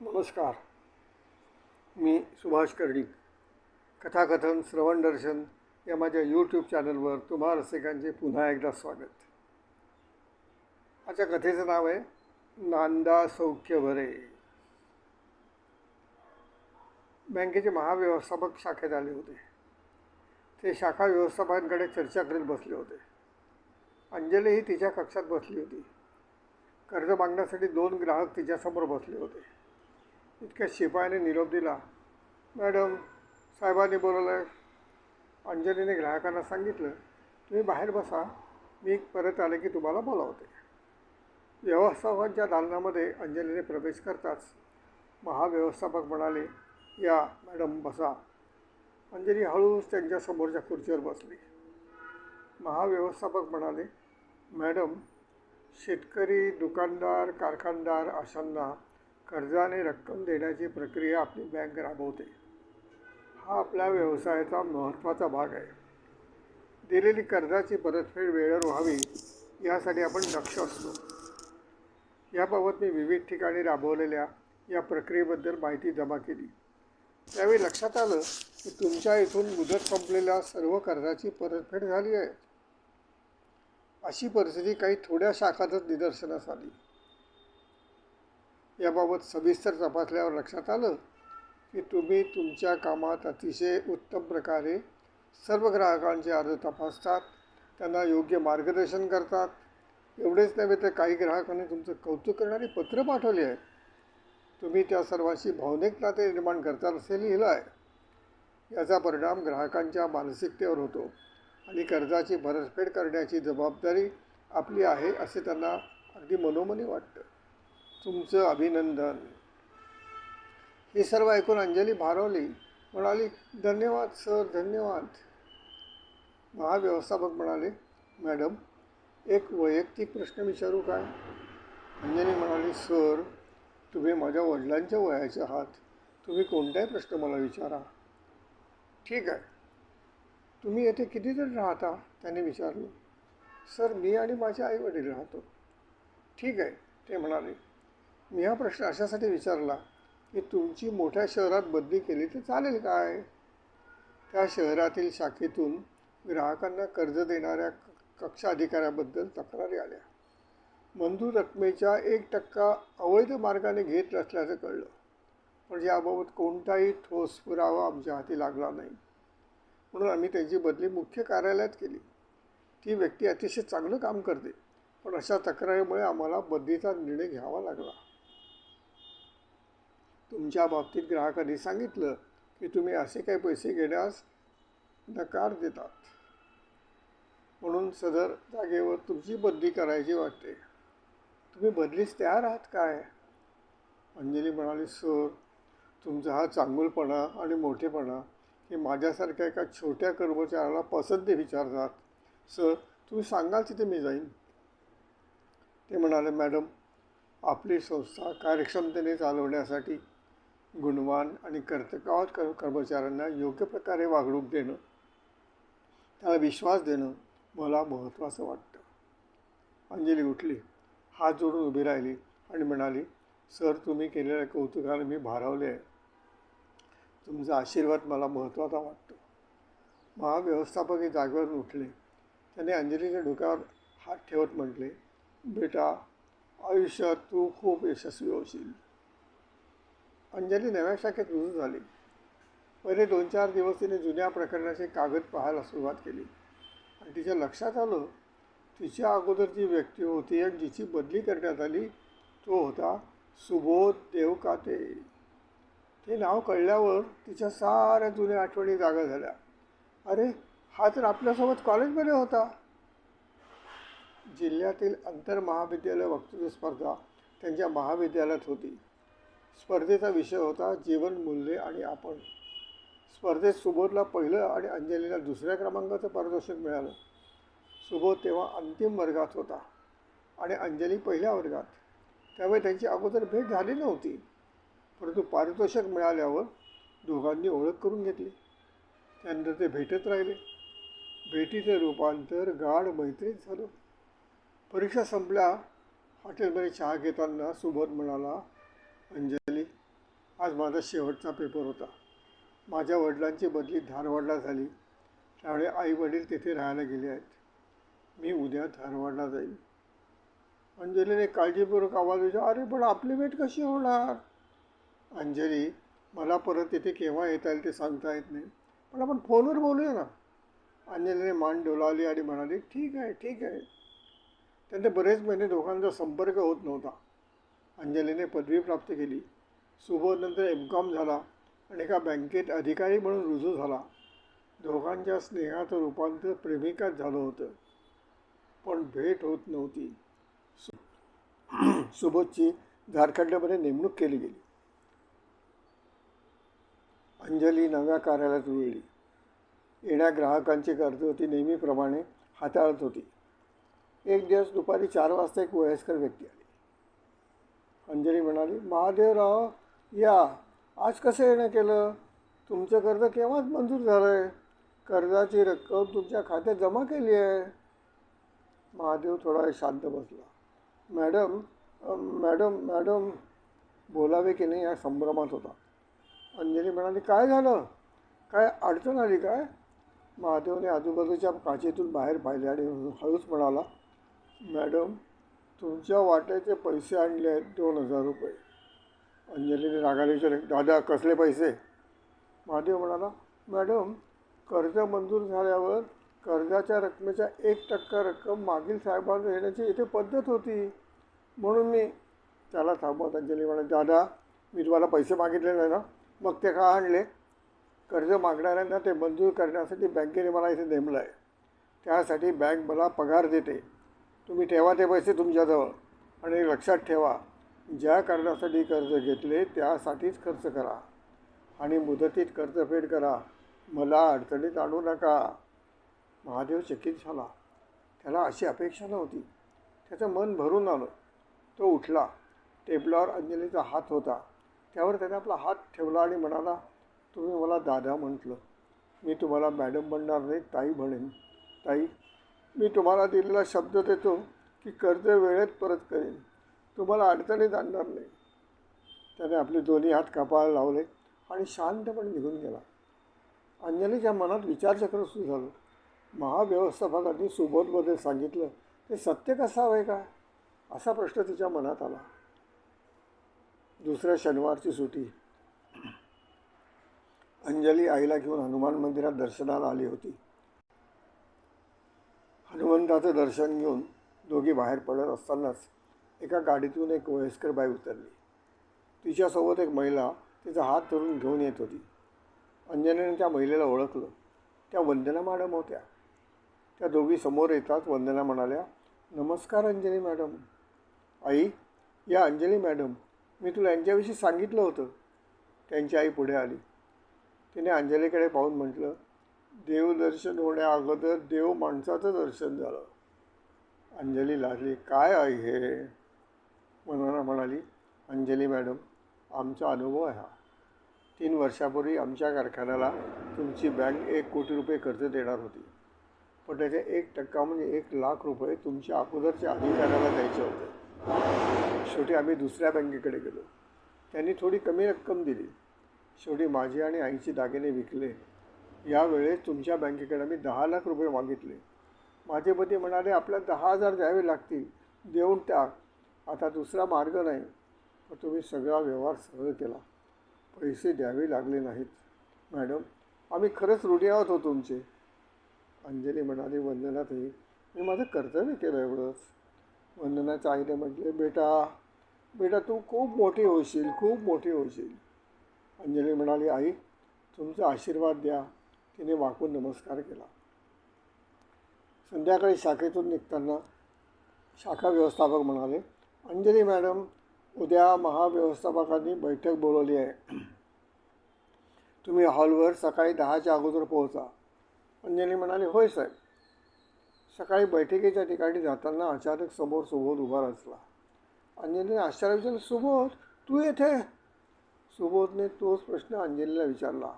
नमस्कार. मी सुभाष कर्डिक. कथाकथन श्रवण दर्शन या माझ्या यूट्यूब चॅनलवर तुम्हा रसिकांचे पुन्हा एकदा स्वागत. आजच्या कथेचं नाव आहे नांदा सौख्य भरे. बँकेचे महाव्यवस्थापक शाखेत आले होते. ते शाखा व्यवस्थापकांकडे चर्चा करीत बसले होते. अंजलीही तिच्या कक्षात बसली होती. कर्ज मागण्यासाठी 2 ग्राहक तिच्यासमोर बसले होते. इतक्या शिपायाने निरोप दिला. मॅडम, साहेबांनी बोलवलं आहे. अंजलीने ग्राहकांना सांगितलं, तुम्ही बाहेर बसा, मी परत आले की तुम्हाला बोलावते. व्यवस्थापकांच्या दालनामध्ये अंजलीने प्रवेश करताच महाव्यवस्थापक म्हणाले, या मॅडम बसा. अंजली हळूच त्यांच्यासमोरच्या खुर्चीवर बसली. महाव्यवस्थापक म्हणाले, मॅडम, शेतकरी, दुकानदार, कारखानदार अशांना कर्जाने रक्कम देण्याची प्रक्रिया आपली बँक राबवते. हा आपल्या व्यवसायाचा महत्त्वाचा भाग आहे. दिलेली कर्जाची परतफेड वेळेवर व्हावी यासाठी आपण दक्ष असतो. याबाबत मी विविध ठिकाणी राबवलेल्या या प्रक्रियेबद्दल माहिती जमा केली. त्यावेळी लक्षात आलं की तुमच्या इथून मुदत संपलेल्या सर्व कर्जाची परतफेड झाली आहे. अशी परिस्थिती काही थोड्या शाखांतच निदर्शनास आली. याबाबत सविस्तर तपासल्यावर लक्षात आलं की तुम्ही तुमच्या कामात अतिशय उत्तम प्रकारे सर्व ग्राहकांचे अर्ज तपासतात, त्यांना योग्य मार्गदर्शन करतात. एवढेच नव्हे तर काही ग्राहकांनी तुमचं कौतुक करणारी पत्र पाठवली आहेत. तुम्ही त्या सर्वांशी भावनिक नाते निर्माण करतात असे लिहिलं आहे. याचा परिणाम ग्राहकांच्या मानसिकतेवर होतो आणि कर्जाची परतफेड करण्याची जबाबदारी आपली आहे असे त्यांना अगदी मनोमनी वाटतं. तुमचं अभिनंदन. हे सर्व ऐकून अंजली भारावली. म्हणाली, धन्यवाद सर, धन्यवाद. महाव्यवस्थापक म्हणाले, मॅडम, एक वैयक्तिक प्रश्न विचारू काय? अंजली म्हणाली, सर, तुम्ही माझ्या वडिलांच्या वयाचे आहात. तुम्ही कोणताही प्रश्न मला विचारा. ठीक आहे. तुम्ही येथे किती जण राहता? त्याने विचारलं. सर, मी आणि माझे आई वडील राहतो. ठीक आहे, ते म्हणाले. मी हा प्रश्न अशासाठी विचारला की तुमची मोठ्या शहरात बदली केली तर चालेल काय? त्या शहरातील शाखेतून ग्राहकांना कर्ज देणाऱ्या कक्षा अधिकाऱ्याबद्दल तक्रारी आल्या. मंजूर रकमेच्या 1% अवैध मार्गाने घेत असल्याचं कळलं. पण याबाबत कोणताही ठोस पुरावा आमच्या हाती लागला नाही. म्हणून आम्ही त्यांची बदली मुख्य कार्यालयात केली. ती व्यक्ती अतिशय चांगलं काम करते, पण अशा तक्रारीमुळे आम्हाला बदलीचा निर्णय घ्यावा लागला. तुमच्या बाबतीत ग्राहकांनी सांगितलं की तुम्ही असे काही पैसे घेण्यास नकार देतात, म्हणून सदर जागेवर तुमची बदली करायची वाटते. तुम्ही बदलीस तयार आहात काय? अंजली म्हणाली, सर, तुमचा हा चांगुलपणा आणि मोठेपणा हे माझ्यासारख्या एका छोट्या कर्मचाऱ्याला पसंती विचारतात. सर, तुम्ही सांगाल तिथे मी जाईन. ते म्हणाले, मॅडम, आपली संस्था कार्यक्षमतेने चालवण्यासाठी गुणवान आणि कर्तृत्ववान कर्मचाऱ्यांना योग्य प्रकारे वागणूक देणं, त्याला विश्वास देणं मला महत्त्वाचं वाटतं. अंजली उठली, हात जोडून उभी राहिली आणि म्हणाली, सर, तुम्ही केलेल्या कौतुकाने मी भारावले आहे. तुमचा आशीर्वाद मला महत्त्वाचा वाटतो. महाव्यवस्थापक जागेवरून उठले. त्याने अंजलीच्या डोक्यावर हात ठेवत म्हटले, बेटा, आयुष्यात तू खूप यशस्वी होशील. अंजली नव्या शाखेत रुजू झाली. पहिले 2-4 दिवस तिने जुन्या प्रकरणाचे कागद पाहायला सुरुवात केली आणि तिच्या लक्षात आलं तिच्या अगोदर जी व्यक्ती होती आणि जिची बदली करण्यात आली तो होता सुबोध देवकाते. ते नाव कळल्यावर तिच्या साऱ्या जुन्या आठवणी जागा झाल्या. अरे, हा तर आपल्यासोबत कॉलेजमध्ये होता. जिल्ह्यातील आंतरमहाविद्यालय वक्तृत्व स्पर्धा त्यांच्या महाविद्यालयात होती. स्पर्धेचा विषय होता जीवनमूल्ये आणि आपण. स्पर्धेत सुबोधला पहिलं आणि अंजलीला 2ऱ्या क्रमांकाचं पारितोषिक मिळालं. सुबोध तेव्हा अंतिम वर्गात होता आणि अंजली पहिल्या वर्गात. त्यामुळे त्यांची अगोदर भेट झाली नव्हती, परंतु पारितोषिक मिळाल्यावर दोघांनी ओळख करून घेतली. त्यानंतर ते भेटत राहिले. भेटीचं रूपांतर गाढ मैत्रीत झालं. परीक्षा संपल्या. हॉटेलमध्ये चहा घेताना सुबोध म्हणाला, अंजली, आज माझा शेवटचा पेपर होता. माझ्या वडिलांची बदली धारवाडला झाली, त्यामुळे आई वडील तिथे राहायला गेले आहेत. मी उद्या धारवाडला जाईल. अंजलीने काळजीपूर्वक आवाज विचारला, अरे पण आपली भेट कशी होणार? अंजली, मला परत तिथे केव्हा येता येईल ते सांगता येत नाही, पण आपण फोनवर बोलूया ना. अंजलीने मान डोलावली आणि म्हणाली, ठीक आहे ठीक आहे. त्यांचे बरेच महिने दोघांचा संपर्क होत नव्हता. अंजलीने पदवी प्राप्त केली. सुबोधनंतर M.Com झाला आणि एका बँकेत अधिकारी म्हणून रुजू झाला. दोघांच्या स्नेहाचं रूपांतर प्रेमिकात झालं होतं, पण भेट होत नव्हती. सुबोधची झारखंडमध्ये नेमणूक केली गेली. अंजली नव्या कार्यालयात रुळली. येण्या ग्राहकांची गर्दी ती नेहमीप्रमाणे हाताळत होती. एक दिवस दुपारी 4 वाजता एक वयस्कर व्यक्ती आली. अंजली म्हणाली, महादेवराव या, आज कसं येणं केलं? तुमचं कर्ज केव्हाच मंजूर झालं आहे. कर्जाची रक्कम तुमच्या खात्यात जमा केली आहे. महादेव थोडा शांत बसला. मॅडम मॅडम मॅडम बोलावे की नाही या संभ्रमात होता. अंजली म्हणाली, काय झालं? काय अडचण आली काय? महादेवने आजूबाजूच्या काचेतून बाहेर पाहिले आणि हळूच म्हणाला, मॅडम तुमच्या वाट्याचे पैसे आणले आहेत 2,000 रुपये. अंजलीने रागाने विचारले, दादा कसले पैसे? महादेव म्हणाला, मॅडम कर्ज मंजूर झाल्यावर कर्जाच्या रकमेच्या 1% रक्कम मागील साहेबांना देण्याची इथे पद्धत होती, म्हणून मी. त्याला थांबवत अंजली म्हणाली, दादा मी तुम्हाला पैसे मागितले नाही ना, मग ते का आणले? कर्ज मागणाऱ्यांना ते मंजूर करण्यासाठी बँकेने मला इथे नेमलं आहे. त्यासाठी बँक मला पगार देते. तुम्ही ठेवा ते पैसे तुमच्याजवळ आणि लक्षात ठेवा, ज्या कारणासाठी कर्ज घेतले त्यासाठीच खर्च करा आणि मुदतीत कर्जफेड करा. मला अडचणीत आणू नका. महादेव चकित झाला. त्याला अशी अपेक्षा नव्हती. त्याचं मन भरून आलं. तो उठला. टेबलावर अंजलीचा हात होता. त्यावर त्याने आपला हात ठेवला आणि म्हणाला, तुम्ही मला दादा म्हटलं, मी तुम्हाला मॅडम म्हणणार नाही, ताई म्हणेन. ताई, मी तुम्हाला दिलेला शब्द देतो की कर्ज वेळेत परत करेन, तुम्हाला अडचणीत आणणार नाही. त्याने आपले दोन्ही हात कपाळाला लावले आणि शांतपणे निघून गेला. अंजलीच्या मनात विचारचक्र सुरू झालं. महाव्यवस्थापकांनी सुबोधबद्दल सांगितलं ते सत्य कसावे का, असा प्रश्न तिच्या मनात आला. दुसऱ्या शनिवारची सुट्टी. अंजली आईला घेऊन हनुमान मंदिरात दर्शनाला आली होती. हनुमंताचं दर्शन घेऊन दोघी बाहेर पडत असतानाच एका गाडीतून एक वयस्कर बाई उतरली. तिच्यासोबत एक महिला तिचा हात धरून घेऊन येत होती. अंजलीने त्या महिलेला ओळखलं. त्या वंदना मॅडम होत्या. त्या दोघी समोर येताच वंदना म्हणाल्या, नमस्कार अंजली मॅडम. आई, या अंजली मॅडम, मी तुला यांच्याविषयी सांगितलं होतं. त्यांची आई पुढे आली. तिने अंजलीकडे पाहून म्हटलं, देवदर्शन होण्याअगोदर देव माणसाचं दर्शन झालं. अंजली लाजली. काय आहे हे? वंदना म्हणाली, अंजली मॅडम, आमचा अनुभव आहे हा. 3 वर्षापूर्वी आमच्या कारखान्याला तुमची बँक 1 कोटी रुपये कर्ज देणार होती, पण त्याचे 1% म्हणजे 1 लाख रुपये तुमच्या अगोदरच्या अधिकाऱ्याला द्यायचे होते. शेवटी आम्ही दुसऱ्या बँकेकडे गेलो. त्यांनी थोडी कमी रक्कम दिली. शेवटी माझी आणि आईची दागिने विकले. यावेळेस तुमच्या बँकेकडे आम्ही 10 लाख रुपये मागितले. माझे पती म्हणाले, आपल्याला 10,000 द्यावे लागतील, देऊन टाक, आता दुसरा मार्ग नाही. पण तुम्ही सगळा व्यवहार सरळ केला. पैसे द्यावे लागले नाहीत. मॅडम, आम्ही खरंच ऋणी आहोत हो तुमचे. अंजली म्हणाली, वंदना ताई, मी माझं कर्तव्य केलं एवढंच. वंदनाच्या आईने म्हटले, बेटा तू खूप मोठी होशील, खूप मोठी होशील. अंजली म्हणाली, आई तुमचा आशीर्वाद द्या. तिने वाकून नमस्कार केला. संध्याकाळी शाखेतून निघताना शाखा व्यवस्थापक म्हणाले, अंजली मॅडम, उद्या महाव्यवस्थापकांनी बैठक बोलवली आहे. तुम्ही हॉलवर सकाळी 10च्या अगोदर पोहोचा. अंजली म्हणाली, होय साहेब. सकाळी बैठकीच्या ठिकाणी जाताना अचानक समोर सुबोध उभा असला. अंजलीने आश्चर्य विचारलं, सुबोध तू येथे? सुबोधने तोच प्रश्न अंजलीला विचारला.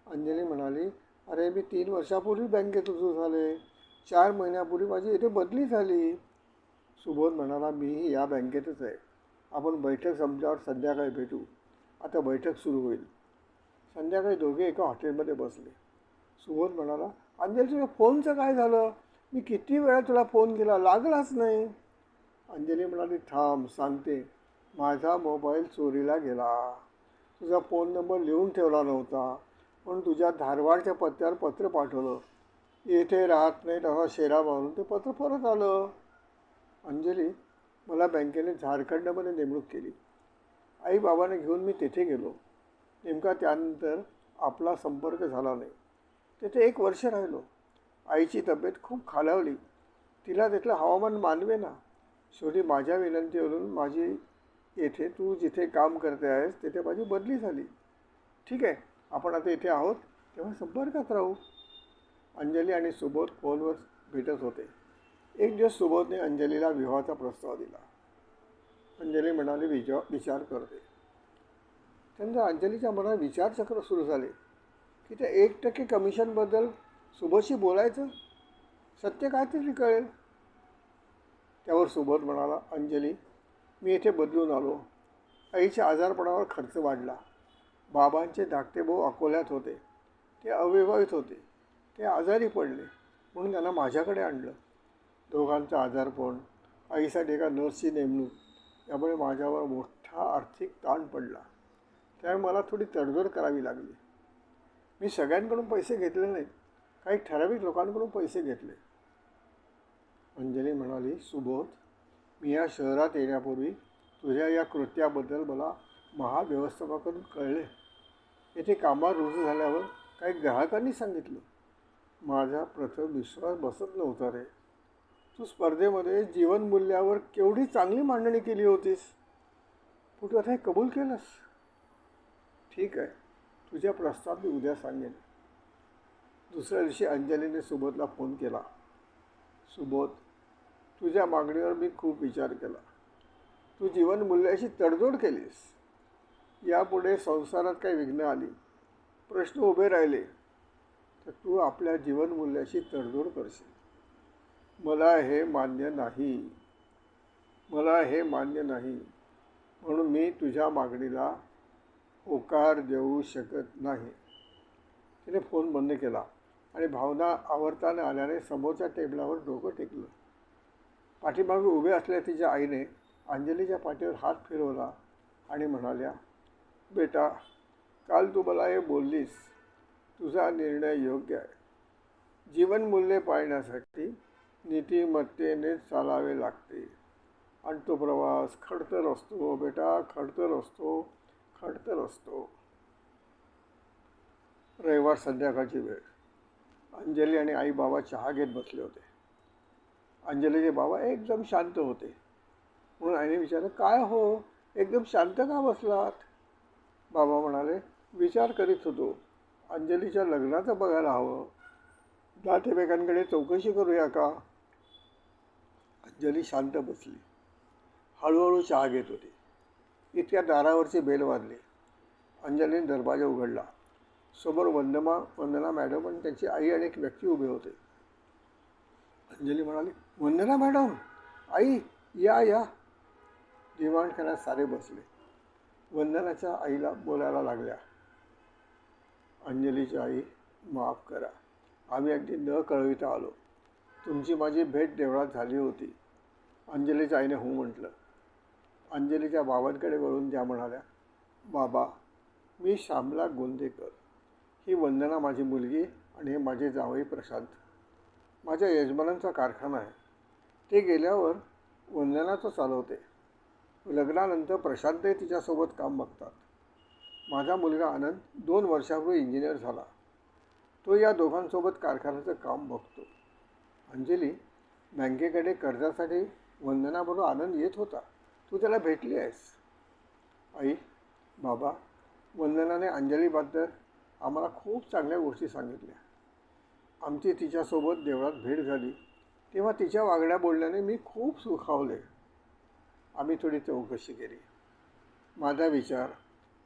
अंजली म्हणाली, अरे मी 3 वर्षापूर्वी बँकेत रुजू झाले. 4 महिन्यापूर्वी माझी इथे बदली झाली. सुबोध म्हणाला, मीही या बँकेतच आहे. आपण बैठक संपल्यावर संध्याकाळी भेटू. आता बैठक सुरू होईल. संध्याकाळी दोघे एका हॉटेलमध्ये बसले. सुबोध म्हणाला, अंजली तुझ्या फोनचं काय झालं? मी किती वेळा तुला फोन केला, लागलाच नाही. अंजली म्हणाली, थांब सांगते. माझा मोबाईल चोरीला गेला. तुझा फोन नंबर लिहून ठेवला नव्हता, पण तुझ्या धारवाडच्या पत्त्यावर पत्र पाठवलं. येथे राहत नाही तसा शेरा मारून ते पत्र परत आलं. अंजली, मला बँकेने झारखंडमध्ये नेमणूक केली. आई बाबांना घेऊन मी तेथे गेलो. नेमका त्यानंतर आपला संपर्क झाला नाही. तेथे 1 वर्ष राहिलो. आईची तब्येत खूप खालावली. तिला तिथलं हवामान मानवे ना. शेवटी माझ्या विनंतीवरून माझी येथे तू जिथे काम करते आहेस तिथे माझी बदली झाली. ठीक आहे, आपण आता इथे आहोत तेव्हा संपर्कात राहू. अंजली आणि सुबोध फोनवर भेटत होते. एक दिवस सुबोधने अंजलीला विवाहाचा प्रस्ताव दिला. अंजली म्हणाली, विचार करते. त्यानंतर अंजलीच्या मनात विचारचक्र सुरू झाले की त्या 1% कमिशनबद्दल सुबोधशी बोलायचं. सत्य काय तरी कळेल. त्यावर सुबोध म्हणाला, अंजली, मी इथे बदलून आलो. आईच्या आजारपणावर खर्च वाढला. बाबांचे धाकटे भाऊ अकोल्यात होते. ते अविवाहित होते. ते आजारी पडले म्हणून त्यांना माझ्याकडे आणलं. दोघांचं आजारपण, आईसाठी एका नर्सची नेमणूक, यामुळे माझ्यावर मोठा आर्थिक ताण पडला. त्यामुळे मला थोडी तडजोड करावी लागली. मी सगळ्यांकडून पैसे घेतले नाहीत, काही ठराविक लोकांकडून पैसे घेतले. अंजली म्हणाली, सुबोध, मी या शहरात येण्यापूर्वी तुझ्या या कृत्याबद्दल मला महाव्यवस्थापकाकडून कळले. येथे कामावर रुजू झाल्यावर काही ग्राहकांनी सांगितलं. माझा प्रथम विश्वास बसत नव्हता रे. तू स्पर्धेमध्ये जीवनमूल्यावर केवढी चांगली मांडणी केली होतीस. पण तू आता हे कबूल केलंस. ठीक आहे, तुझ्या प्रस्ताव मी उद्या सांगेन. दुसऱ्या दिवशी अंजलीने सुबोधला फोन केला. सुबोध, तुझ्या मागणीवर मी खूप विचार केला. तू जीवनमूल्याशी तडजोड केलीस. यापुढे संसारात काही विघ्न आली, प्रश्न उभे राहिले तर तू आपल्या जीवनमूल्याशी तडजोड करशील. मला हे मान्य नाही. म्हणून मी तुझ्या मागणीला होकार देऊ शकत नाही. तिने फोन बंद केला आणि भावना आवर्ताने आल्याने समोरच्या टेबलावर डोकं टेकलं. पाठीमागे उभे असलेल्या तिच्या आईने अंजलीच्या पाठीवर हात फिरवला आणि म्हणाल्या, बेटा, काल तू मला हे बोललीस. तुझा निर्णय योग्य आहे. जीवनमूल्ये पाळण्यासाठी नीतिमत्तेने चालावे लागते आणि तो प्रवास खडतर असतो बेटा, खडतर असतो. रविवार संध्याकाळची वेळ. अंजली आणि आई बाबा चहा घेत बसले होते. अंजलीचे बाबा एकदम शांत होते. म्हणून आईने विचारलं, काय हो, एकदम शांत का बसलात? बाबा म्हणाले, विचार करीत होतो. अंजलीच्या लग्नाचं बघायला हवं. नातेवाईकांकडे चौकशी करूया का? अंजली शांत बसली. हळूहळू चहा घेत होती. इतक्या दारावरची बेल वाजली. अंजलीने दरवाजा उघडला. समोर वंदना मॅडम आणि त्यांची आई आणि एक व्यक्ती उभे होते. अंजली म्हणाली, वंदना मॅडम, आई, या. डिमांड करण्यास सारे बसले. वंदनाच्या आईला बोलायला लागल्या. अंजलीची आई, माफ करा, आम्ही अगदी न कळविता आलो. तुमची माझी भेट देवळात झाली होती. अंजलीच्या आईने हो म्हटलं. अंजलीच्या बाबांकडे वळून त्या म्हणाल्या, बाबा, मी श्यामला गोंदेकर. ही वंदना माझी मुलगी आणि हे माझे जावई प्रशांत. माझ्या यजमानांचा कारखाना आहे. ते गेल्यावर वंदना तो चालवते. लग्नानंतर प्रशांतही तिच्यासोबत काम बघतात. माझा मुलगा आनंद 2 वर्षापूर्वी इंजिनियर झाला. तो या दोघांसोबत कारखान्याचं काम बघतो. अंजली, बँकेकडे कर्जासाठी वंदनाबरोबर आनंद येत होता. तू त्याला भेटली आहेस. आई, बाबा, वंदनाने अंजलीबद्दल आम्हाला खूप चांगल्या गोष्टी सांगितल्या. आमची तिच्यासोबत देवळात भेट झाली तेव्हा तिच्या वागण्या बोलण्याने मी खूप सुखावले. आम्ही थोडी चौकशी केली. माझा विचार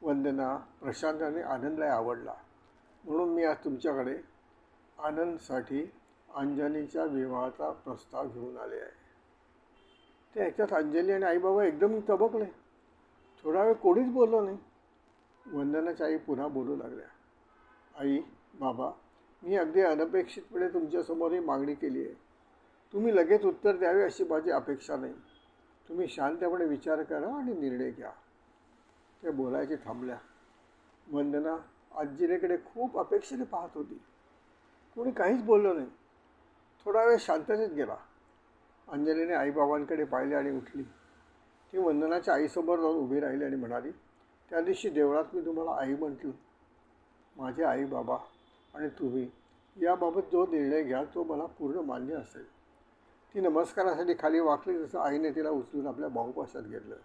वंदना, प्रशांत आणि आनंदला आवडला. म्हणून मी आज तुमच्याकडे आनंदसाठी अंजलीच्या विवाहाचा प्रस्ताव घेऊन आले आहे. ते ऐकतात अंजली आणि आईबाबा एकदम तबकले. थोडा वेळ कोणीच बोललो नाही. वंदनाच्या आई पुन्हा बोलू लागल्या. आई, बाबा, मी अगदी अनपेक्षितपणे तुमच्यासमोर ही मागणी केली आहे. तुम्ही लगेच उत्तर द्यावे अशी माझी अपेक्षा नाही. तुम्ही शांतपणे विचार करा आणि निर्णय घ्या. त्या बोलायचे थांबल्या. वंदना आजीकडे खूप अपेक्षेने पाहत होती. कोणी काहीच बोललं नाही. थोडा वेळ शांततेत गेला. अंजलीने आईबाबांकडे पाहिले आणि उठली. ती वंदनाच्या आईसमोर जाऊन उभी राहिली आणि म्हणाली, त्या दिवशी देवळात मी तुम्हाला आई म्हटलं. माझे आई बाबा आणि तुम्ही याबाबत जो निर्णय घ्याल तो मला पूर्ण मान्य असेल. ती नमस्कारासाठी खाली वाकली तसं आईने तिला उचलून आपल्या बाहुपाशात घेतलं.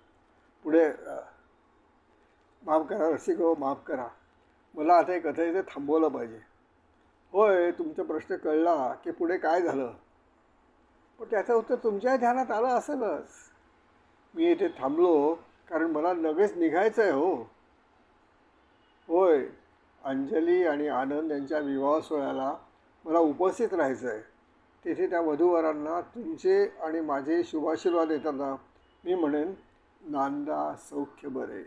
पुढे माफ करा रसिक हो, माफ करा. मला आता एक कथा इथे थांबवलं पाहिजे. होय, तुमचा प्रश्न कळला की पुढे काय झालं, पण त्याचं उत्तर तुमच्या ध्यानात आलं असेलच. मी इथे थांबलो कारण मला लगेच निघायचं आहे हो. होय, अंजली आणि आनंद यांच्या विवाह सोहळ्याला मला उपस्थित राहायचं आहे. तेथे त्या वधूवरांना तुमचे आणि माझे शुभाशीर्वाद देताना मी म्हणेन, नांदा सौख्य बरे.